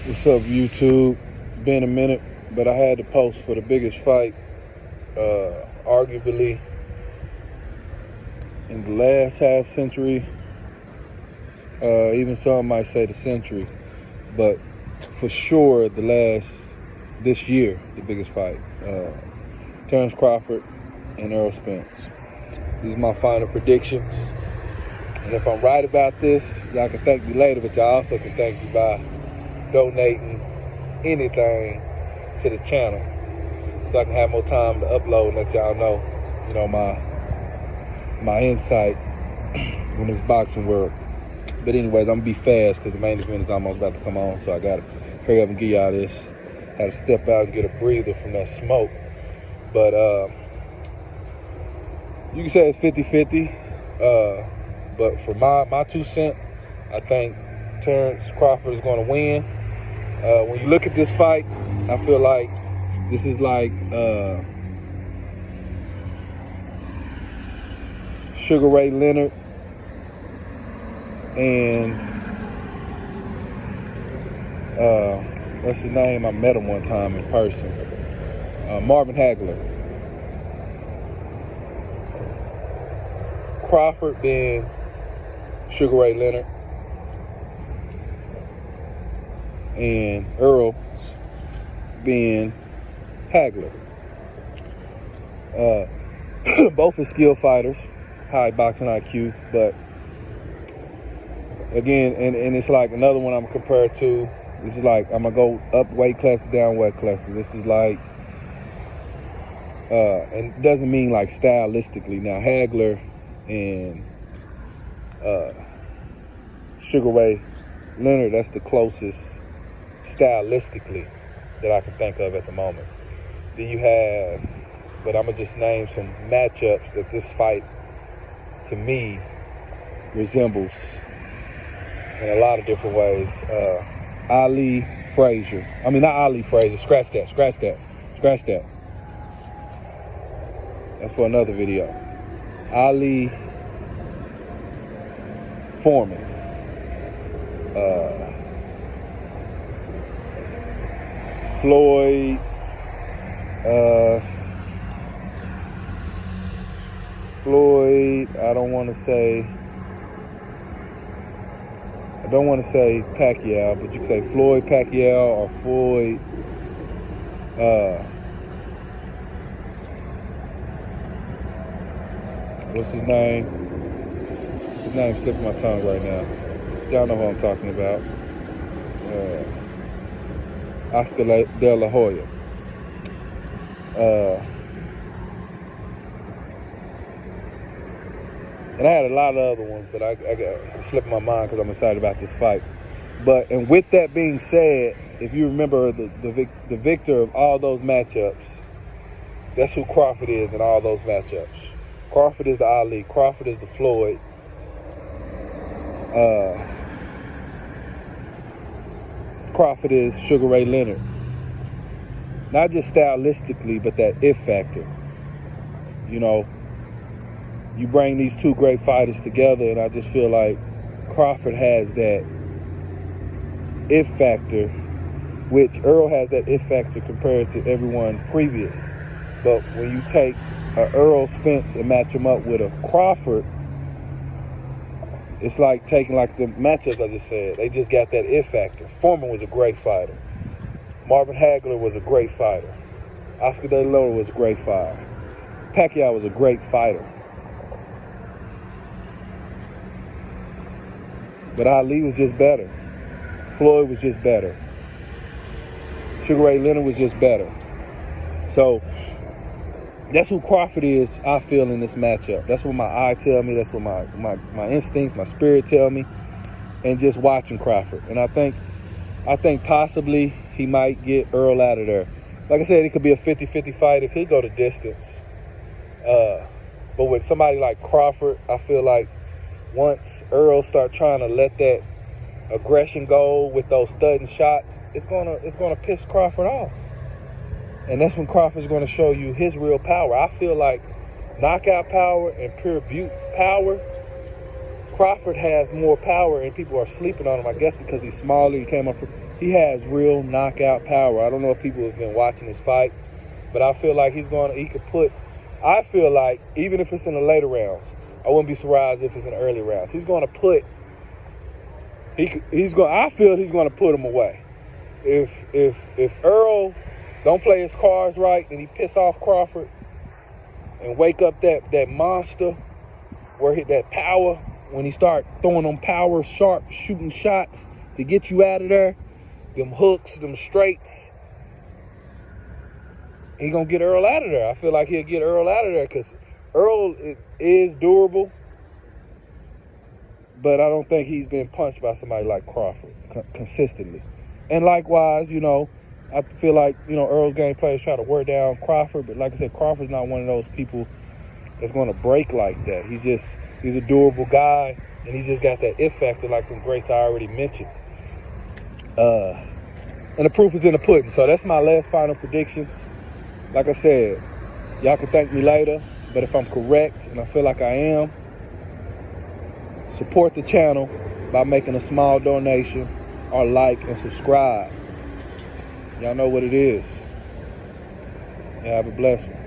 What's up, YouTube? Been a minute, but I had to post for the biggest fight, arguably in the last half century. Even some might say the century, but for sure this year, the biggest fight. Terrence Crawford and Errol Spence. These are my final predictions. And if I'm right about this, y'all can thank me later, but y'all also can thank me by donating anything to the channel so I can have more time to upload and let y'all know, my insight in this boxing world. But anyways, I'm gonna be fast because the main event is almost about to come on, so I gotta hurry up and give y'all this. Had to step out and get a breather from that smoke. But you can say it's 50-50. But for my 2 cents, I think Terrence Crawford is going to win. When you look at this fight, I feel like this is like Sugar Ray Leonard and what's his name? I met him one time in person. Marvin Hagler. Crawford being Sugar Ray Leonard and Earl being Hagler. Both are skilled fighters, high boxing IQ, but again, and it's like another one I'm compared to. This is like, I'm gonna go up weight classes, down weight classes. This is like, and it doesn't mean like stylistically. Now Hagler and Sugar Ray Leonard, that's the closest stylistically that I can think of at the moment. Then you have, but I'm gonna just name some matchups that this fight to me resembles in a lot of different ways. Ali Frazier. I mean, not Ali Frazier. Scratch that. That's for another video. Ali Foreman. Floyd. I don't want to say Pacquiao, but you can say Floyd Pacquiao or Floyd what's his name? His name's slipping my tongue right now. Y'all know who I'm talking about. Oscar De La Hoya. And I had a lot of other ones, but I got slipped my mind because I'm excited about this fight. But, and with that being said, if you remember the victor of all those matchups, that's who Crawford is in all those matchups. Crawford is the Ali. Crawford is the Floyd. Crawford is Sugar Ray Leonard. Not just stylistically, but that if factor. You bring these two great fighters together, and I just feel like Crawford has that if factor, which Earl has that if factor compared to everyone previous. But when you take Earl Spence and match him up with a Crawford, it's like taking like the matchups I just said. They just got that if factor. Foreman was a great fighter. Marvin Hagler was a great fighter. Oscar De La Hoya was a great fighter. Pacquiao was a great fighter. But Ali was just better. Floyd was just better. Sugar Ray Leonard was just better. So that's who Crawford is, I feel, in this matchup. That's what my eye tell me. That's what my instincts, my spirit tell me. And just watching Crawford. And I think possibly he might get Earl out of there. Like I said, it could be a 50-50 fight if he go the distance. But with somebody like Crawford, I feel like once Earl start trying to let that aggression go with those thudding shots, it's gonna piss Crawford off. And that's when Crawford's gonna show you his real power. I feel like knockout power and pure beauty power, Crawford has more power and people are sleeping on him, I guess because he's smaller. He came up from He has real knockout power. I don't know if people have been watching his fights, but I feel like he could put, I feel like, even if it's in the later rounds, I wouldn't be surprised if it's in the early rounds. I feel he's going to put him away. If Earl don't play his cards right and he piss off Crawford and wake up that monster where that power, when he start throwing them power, sharp shooting shots to get you out of there, them hooks, them straights, he gonna get Earl out of there. I feel like he'll get Earl out of there because Earl is durable, but I don't think he's been punched by somebody like Crawford consistently. And likewise, I feel like, Earl's game players try to wear down Crawford, but like I said, Crawford's not one of those people that's going to break like that. He's a durable guy, and he's just got that it factor like them greats I already mentioned. And the proof is in the pudding. So that's my last final predictions. Like I said, y'all can thank me later, but if I'm correct, and I feel like I am, support the channel by making a small donation or like and subscribe. Y'all know what it is. Y'all have a blessed one.